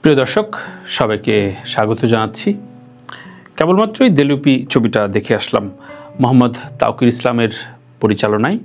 প্রিয় দর্শক সবাইকে স্বাগত জানাচ্ছি। কেবলমাত্রই দেলুপি ছবিটা দেখে আসলাম মোহাম্মদ তাওকির ইসলামের পরিচালনায়।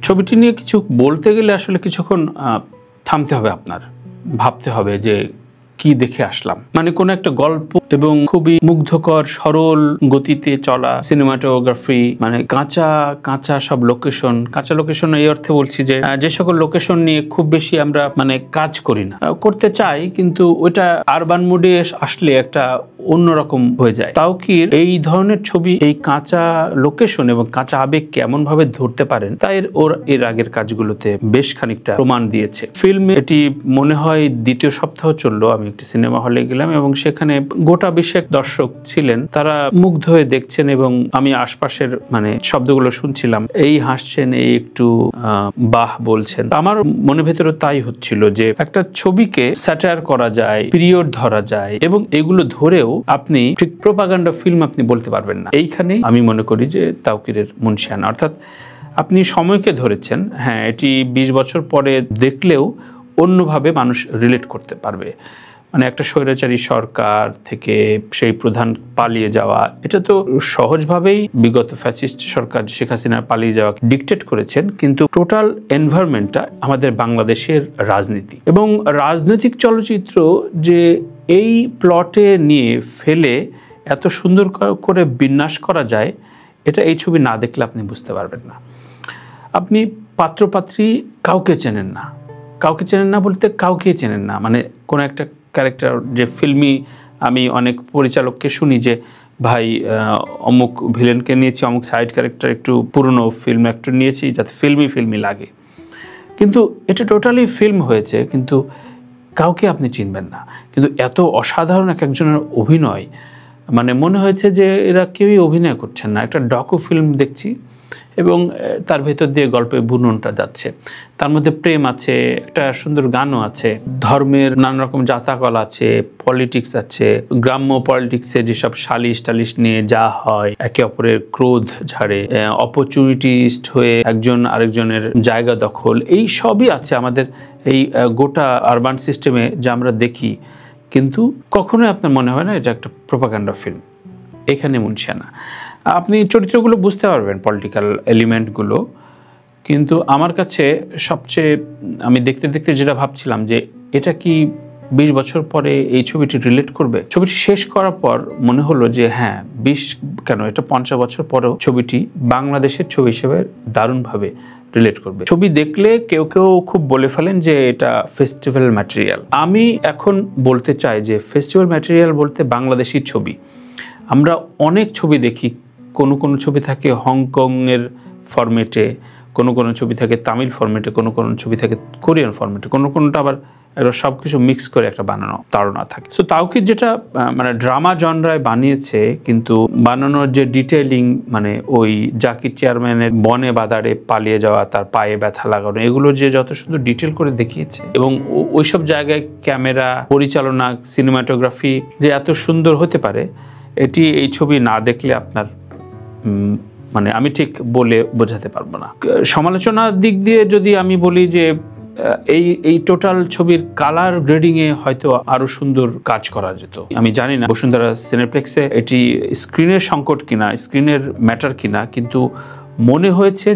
ছবিটি নিয়ে কিছু বলতে গেলে আসলে কিছুক্ষণ থামতে হবে, আপনার ভাবতে হবে যে কি দেখে আসলাম। মানে কোনো একটা গল্প এবং খুবই মুগ্ধকর সরল গতিতে চলা সিনেমাটোগ্রাফি, মানে কাঁচা কাঁচা সব লোকেশন। কাঁচা লোকেশন এই অর্থে বলছি যে সকল লোকেশন নিয়ে খুব বেশি আমরা মানে কাজ করি না, করতে চাই, কিন্তু ওইটা আরবান মোডে আসলে একটা অন্যরকম হয়ে যায়। তাওকির এই ধরনের ছবি এই কাঁচা লোকেশন এবং কাঁচা আবেগকে এমন ভাবে ধরতে পারেন, তাই ওর এর আগের কাজগুলোতে বেশ খানিকটা প্রমাণ দিয়েছে। ফিল্মে এটি মনে হয় দ্বিতীয় সপ্তাহ চললো। আমি একটি সিনেমা হলে গেলাম এবং সেখানে গোটা বিশেক দর্শক ছিলেন, তারা মুগ্ধ হয়ে দেখছেন এবং আমি আশপাশের মানে শব্দগুলো শুনছিলাম, এই হাসছেন, এই একটু বাহ বলছেন। আমার মনে ভেতরে তাই হচ্ছিল যে একটা ছবিকে স্যাটায়ার করা যায়, পিরিয়ড ধরা যায় এবং এগুলো ধরেও আপনি ঠিক প্রোপাগান্ডা ফিল্ম আপনি বলতে পারবেন না। এইখানে আমি মনে করি যে তাওকিরের মুনশিয়ানা, অর্থাৎ আপনি সময়কে ধরেছেন। হ্যাঁ, এটি 20 বছর পরে দেখলেও অন্যভাবে মানুষ রিলেট করতে পারবে। মানে একটা স্বৈরাচারী সরকার থেকে সেই প্রধান পালিয়ে যাওয়া, এটা তো সহজভাবেই বিগত ফ্যাসিস্ট সরকার শেখ হাসিনা পালিয়ে যাওয়া ডিকটেট করেছেন, কিন্তু টোটাল এনভায়রনমেন্টটা আমাদের বাংলাদেশের রাজনীতি এবং রাজনৈতিক চলচ্চিত্র যে এই প্লটে নিয়ে ফেলে এত সুন্দর করে বিন্যাস করা যায়, এটা এই ছবি না দেখলে আপনি বুঝতে পারবেন না। আপনি পাত্রপাত্রী কাউকে চেনেন না, কাউকে চেনেন না বলতে কাউকে চেনেন না, মানে কোনো একটা ক্যারেক্টার যে ফিল্মি, আমি অনেক পরিচালককে শুনি যে ভাই অমুক ভিলেনকে নিয়েছি, অমুক সাইড ক্যারেক্টার একটু পুরনো ফিল্ম অ্যাক্টর নিয়েছি যাতে ফিল্মি লাগে, কিন্তু এটা টোটালি ফিল্ম হয়েছে, কিন্তু কাউকে আপনি চিনবেন না। কিন্তু এত অসাধারণ একজনের অভিনয়, মানে মনে হয়েছে যে এরা কেউই অভিনয় করছেন না, একটা ডকু ফিল্ম দেখছি এবং তার ভেতর দিয়ে গল্পের বুননটা যাচ্ছে। তার মধ্যে প্রেম আছে, একটা সুন্দর গানও আছে, ধর্মের নানা রকম জাতাকল আছে, পলিটিক্স আছে, গ্রাম্য পলিটিক্সে যেসব সালিশ টালিশ নিয়ে যা হয়, একে অপরের ক্রোধ ঝাড়ে, অপরচুনিটিস্ট হয়ে একজন আরেকজনের জায়গা দখল, এই সবই আছে আমাদের এই গোটা আরবান সিস্টেমে যা আমরা দেখি। কিন্তু কখনোই আপনার মনে হয় না এটা একটা প্রোপাগান্ডা ফিল্ম। এখানে মুনশিয়ানা আপনি চরিত্রগুলো বুঝতে পারবেন, পলিটিক্যাল এলিমেন্টগুলো, কিন্তু আমার কাছে সবচেয়ে আমি দেখতে দেখতে যেটা ভাবছিলাম যে এটা কি 20 বছর পরে এই ছবিটি রিলেট করবে। ছবিটি শেষ করার পর মনে হলো যে হ্যাঁ, 20 কেন, এটা 50 বছর পরেও ছবিটি বাংলাদেশের ছবি হিসেবে দারুণভাবে রিলেট করবে। ছবি দেখলে কেউ কেউ খুব বলে ফেলেন যে এটা ফেস্টিভ্যাল ম্যাটেরিয়াল। আমি এখন বলতে চাই যে ফেস্টিভ্যাল ম্যাটেরিয়াল বলতে বাংলাদেশি ছবি। আমরা অনেক ছবি দেখি, কোনো ছবি থাকে হংকংয়ের ফরম্যাটে, কোনো ছবি থাকে তামিল ফরম্যাটে, কোনো ছবি থাকে কোরিয়ান ফরম্যাটে, কোনোটা আবার এবার সব কিছু মিক্স করে একটা বানানো তাড়না থাকে। সো তাওকির যেটা মানে ড্রামা জনরায় বানিয়েছে, কিন্তু বানানোর যে ডিটেইলিং, মানে ওই জাকির চেয়ারম্যানের বনে বাদারে পালিয়ে যাওয়া, তার পায়ে ব্যথা লাগানো, এগুলো যে যত সুন্দর ডিটেল করে দেখিয়েছে এবং ওইসব জায়গায় ক্যামেরা পরিচালনা, সিনেমাটোগ্রাফি যে এত সুন্দর হতে পারে, এটি এই ছবি না দেখলে আপনার মানে আমি ঠিক বলে বোঝাতে পারবো না। সমালোচনার দিক দিয়ে যদি আমি বলি যে এই টোটাল ছবির কালার গ্রেডিংয়ে হয়তো আরো সুন্দর কাজ করা যেত। আমি জানি না বসুন্ধরা সিনেপ্লেক্সে এটি স্ক্রিনের সংকট কিনা, স্ক্রিনের ম্যাটার কিনা, কিন্তু মনে হয়েছে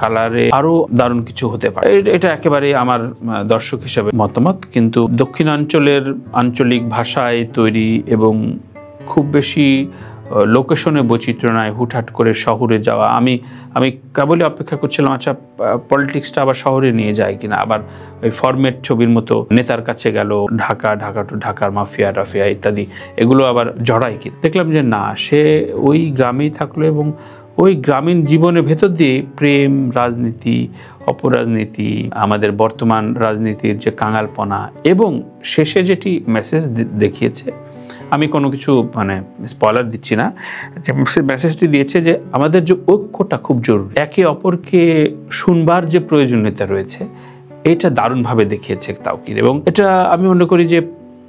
কালারে আরো দারুণ কিছু হতে পারে। এটা একেবারে আমার দর্শক হিসেবে মতামত। কিন্তু দক্ষিণাঞ্চলের আঞ্চলিক ভাষায় তৈরি এবং খুব বেশি লোকেশনে বৈচিত্র্য নয়, হুটহাট করে শহরে যাওয়া, আমি কেবলই অপেক্ষা করছিলাম আচ্ছা পলিটিক্সটা আবার শহরে নিয়ে যায় কিনা, আবার ওই ফরম্যাট ছবির মতো নেতার কাছে গেল, ঢাকা টু ঢাকার মাফিয়া টাফিয়া ইত্যাদি, এগুলো আবার জড়াই কি। দেখলাম যে না, সে ওই গ্রামেই থাকলো এবং ওই গ্রামীণ জীবনের ভেতর দিয়ে প্রেম, রাজনীতি, অপরাজনীতি, আমাদের বর্তমান রাজনীতির যে কাঙালপনা এবং শেষে যেটি মেসেজ দেখিয়েছে, আমি কোনো কিছু মানে স্পয়লার দিচ্ছি না, যে মেসেজটি দিয়েছে যে আমাদের যে ঐক্যটা খুব জরুরি, একে অপরকে শুনবার যে প্রয়োজনীয়তা রয়েছে, এটা দারুণভাবে দেখিয়েছে তাওকির। এবং এটা আমি মনে করি যে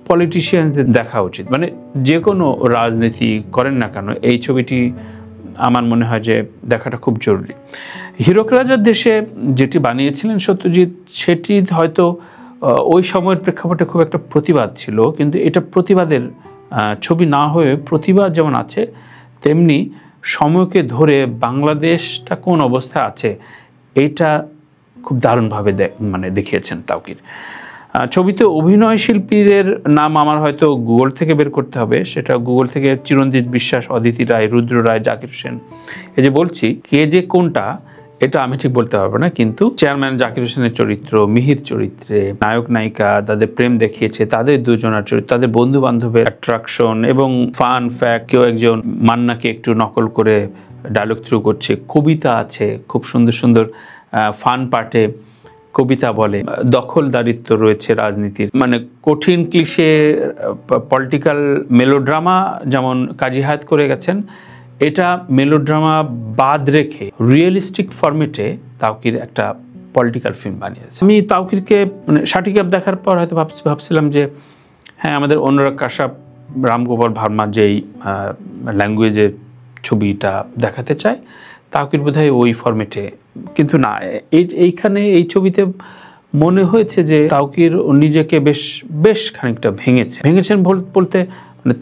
পলিটিশিয়ানদের দেখা উচিত, মানে যে কোনো রাজনীতি করেন না কেন, এই ছবিটি আমার মনে হয় যে দেখাটা খুব জরুরি। হীরক রাজার দেশে যেটি বানিয়েছিলেন সত্যজিৎ, সেটি হয়তো ওই সময়ের প্রেক্ষাপটে খুব একটা প্রতিবাদ ছিল, কিন্তু এটা প্রতিবাদের ছবি না হয়ে প্রতিবাদ যেমন আছে তেমনি সময়কে ধরে বাংলাদেশটা কোন অবস্থায় আছে এইটা খুব দারুণভাবে মানে দেখিয়েছেন তাওকির। ছবিতে অভিনয় শিল্পীদের নাম আমার হয়তো গুগল থেকে বের করতে হবে, সেটা গুগল থেকে চিরঞ্জিত বিশ্বাস, অদিতি রায়, রুদ্র রায়, জাকির হোসেন, এই যে বলছি কে যে কোনটা এটা আমি ঠিক বলতে পারবো না, কিন্তু চেয়ারম্যান জাকির হোসেনের চরিত্র, মিহির চরিত্রে নায়ক নায়িকা তাদের প্রেম দেখিয়েছে, তাদের দুজনের চরিত্র, তাদের বন্ধু বান্ধবের অ্যাট্রাকশন এবং ফান ফ্যাক্ট, কেউ একজন মান্নাকে একটু নকল করে ডায়লগ থ্রু করছে, কবিতা আছে খুব সুন্দর সুন্দর ফান পার্টে কবিতা বলে, দখলদারিত্ব রয়েছে রাজনীতির, মানে কঠিন ক্লিশে পলিটিক্যাল মেলোড্রামা যেমন কাজী হায়াত করে গেছেন, এটা মেলোড্রামা বাদ রেখে রিয়েলিস্টিক ফরম্যাটে তাওকির একটা পলিটিক্যাল ফিল্ম বানিয়েছে। আমি তাওকিরকে মানে সাটিকাপ দেখার পর হয়তো ভাবছিলাম যে হ্যাঁ আমাদের অনুরাগ কাশ্যপ, রামগোপাল ভার্মা যেই ল্যাঙ্গুয়েজে ছবিটা দেখাতে চায় তাওকির বোধহয় ওই ফরম্যাটে, কিন্তু না, এইখানে এই ছবিতে মনে হয়েছে যে তাওকির নিজেকে বেশ খানিকটা ভেঙেছেন বলতে মানে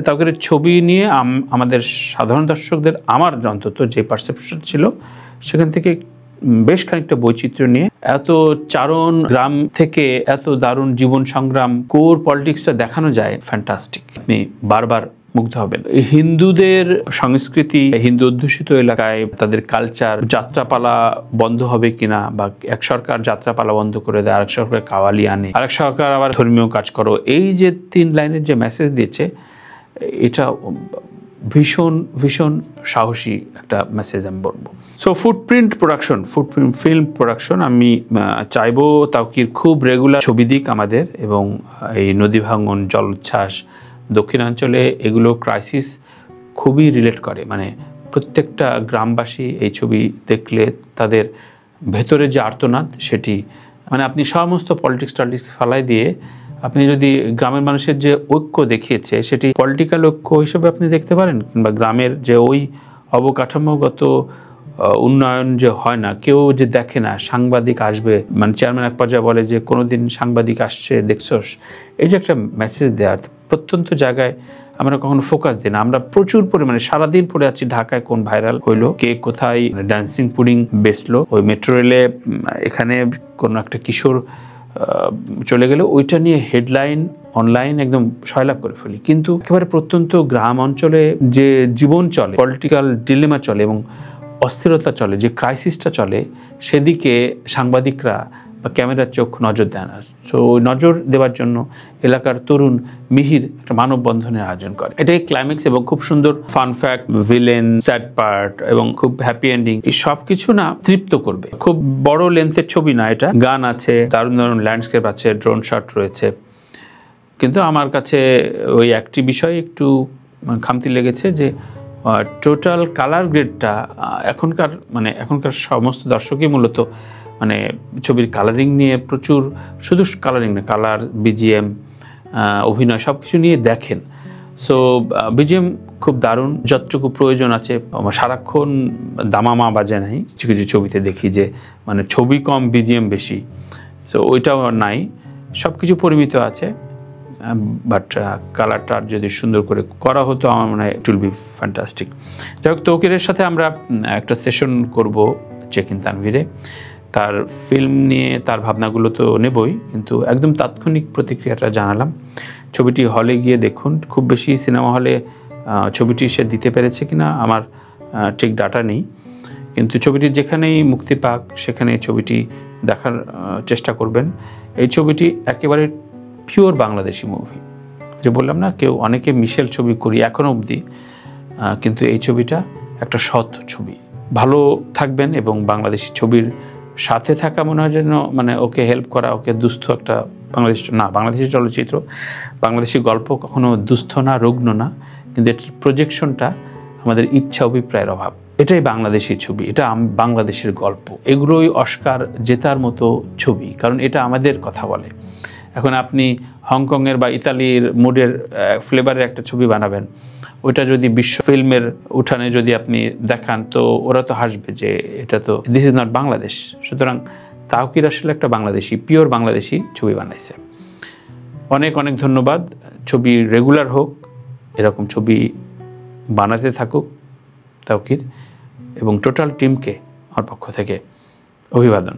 তাওকিরের ছবি নিয়ে আমাদের সাধারণ দর্শকদের, আমার অন্তত যে পারসেপশন ছিল সেখান থেকে বেশ খানিকটা বৈচিত্র্য নিয়ে এত চারণ গ্রাম থেকে এত দারুণ জীবন সংগ্রাম কোর পলিটিক্সটা দেখানো যায়, ফ্যান্টাস্টিক। আপনি বারবার মুগ্ধ হবেন। হিন্দুদের সংস্কৃতি, হিন্দু অধ্যুষিত এলাকায় তাদের কালচার, যাত্রাপালা বন্ধ হবে কিনা, বা এক সরকার যাত্রাপালা বন্ধ করে দেয়, আরেক সরকার কাওয়ালি আনে, আরেক সরকার আবার ধর্মীয় কাজ করো, এই যে 3 লাইনের যে মেসেজ দিয়েছে এটা ভীষণ সাহসী একটা মেসেজ আমি বলবো। সো ফুটপ্রিন্ট ফিল্ম প্রোডাকশন, আমি চাইবো তাওকির খুব রেগুলার ছবি দিক আমাদের, এবং এই নদী ভাঙন, জলোচ্ছ্বাস, দক্ষিণাঞ্চলে এগুলো ক্রাইসিস খুবই রিলেট করে, মানে প্রত্যেকটা গ্রামবাসী এই ছবি দেখলে তাদের ভেতরে যে আর্তনাদ সেটি, মানে আপনি সমস্ত পলিটিক্স ফালাই দিয়ে আপনি যদি গ্রামের মানুষের যে ঐক্য দেখিয়েছে সেটি পলিটিক্যাল ঐক্য হিসেবে আপনি দেখতে পারেন, কিংবা গ্রামের যে ওই অবকাঠামোগত উন্নয়ন যে হয় না, কেউ যে দেখে না, সাংবাদিক আসবে, মানে চেয়ারম্যান এক পর্যায়ে বলে যে কোনোদিন সাংবাদিক আসছে দেখছোস, এই যে একটা মেসেজ দেওয়ার প্রত্যন্ত জায়গায় আমরা কখনো ফোকাস দিই না। আমরা প্রচুর পরিমাণে সারাদিন পড়ে আছি ঢাকায় কোন ভাইরাল হইলো, কে কোথায় ড্যান্সিং পুডিং বেচলো, ওই মেট্রো রেলে এখানে কোনো একটা কিশোর চলে গেলে ওইটা নিয়ে হেডলাইন অনলাইন একদম সয়লাভ করে ফেলি, কিন্তু একেবারে প্রত্যন্ত গ্রাম অঞ্চলে যে জীবন চলে, পলিটিক্যাল ডিলেমা চলে এবং অস্থিরতা চলে, যে ক্রাইসিসটা চলে, সেদিকে সাংবাদিকরা বা ক্যামেরার চোখ নজর দেয় না। সো নজর দেওয়ার জন্য এলাকার তরুণ মিহির একটা মানববন্ধনের আয়োজন করে। এটাই ক্লাইম্যাক্স এবং খুব সুন্দর fun fact, villain, sad part এবং খুব হ্যাপি এন্ডিং, এই সব কিছু না তৃপ্ত করবে। খুব বড় লেন্থের ছবি না এটা, গান আছে, দারুণ ল্যান্ডস্কেপ আছে, ড্রোন শট রয়েছে, কিন্তু আমার কাছে ওই একটি বিষয় একটু খামতি লেগেছে যে টোটাল কালার গ্রেডটা এখনকার সমস্ত দর্শকই মূলত মানে ছবির কালারিং নিয়ে প্রচুর, শুধু কালারিং না, কালার, বিজিএম, অভিনয় সব কিছু নিয়ে দেখেন। সো বিজিএম খুব দারুণ, যতটুকু প্রয়োজন আছে, সারাক্ষণ দামামা বাজে নাই, কিছু কিছু ছবিতে দেখি যে মানে ছবি কম বিজিএম বেশি, সো ওইটাও নাই, সব কিছু পরিমিত আছে, বাট কালারটা যদি সুন্দর করে করা হতো আমার মনে হয় ইট উইল বি ফ্যান্টাস্টিক। যাই হোক, তৌকিরের সাথে আমরা একটা সেশন করব চেক ইন তানভীরে, তার ফিল্ম নিয়ে তার ভাবনাগুলো তো নেবই, কিন্তু একদম তাৎক্ষণিক প্রতিক্রিয়াটা জানালাম। ছবিটি হলে গিয়ে দেখুন, খুব বেশি সিনেমা হলে ছবিটি সে দিতে পেরেছে কিনা আমার ঠিক ডাটা নেই, কিন্তু ছবিটি যেখানেই মুক্তি পাক সেখানে ছবিটি দেখার চেষ্টা করবেন। এই ছবিটি একেবারে পিওর বাংলাদেশি মুভি, যে বললাম না, অনেকে মিশেল ছবি করি এখনো অবধি, কিন্তু এই ছবিটা একটা সৎ ছবি। ভালো থাকবেন, এবং বাংলাদেশি ছবির সাথে থাকা মনে হয় যেন মানে ওকে হেল্প করা, ওকে দুস্থ একটা বাংলাদেশি চলচ্চিত্র, বাংলাদেশি গল্প কখনো দুস্থ না, রুগ্ন না, কিন্তু এটার প্রজেকশনটা আমাদের ইচ্ছা অভিপ্রায়ের অভাব। এটাই বাংলাদেশি ছবি, এটা বাংলাদেশের গল্প, এগুলোই অস্কার জেতার মতো ছবি, কারণ এটা আমাদের কথা বলে। এখন আপনি হংকংয়ের বা ইতালির মুডের ফ্লেভারের একটা ছবি বানাবেন, ওইটা যদি বিশ্ব ফিল্মের উঠানে যদি আপনি দেখান, তো ওরা তো হাসবে যে এটা তো দিস ইজ নট বাংলাদেশ। সুতরাং তাওকির আসলে একটা বাংলাদেশি, পিওর বাংলাদেশি ছবি বানাইছে। অনেক অনেক ধন্যবাদ। ছবি রেগুলার হোক, এরকম ছবি বানাতে থাকুক তাওকির, এবং টোটাল টিমকে আমার পক্ষ থেকে অভিবাদন।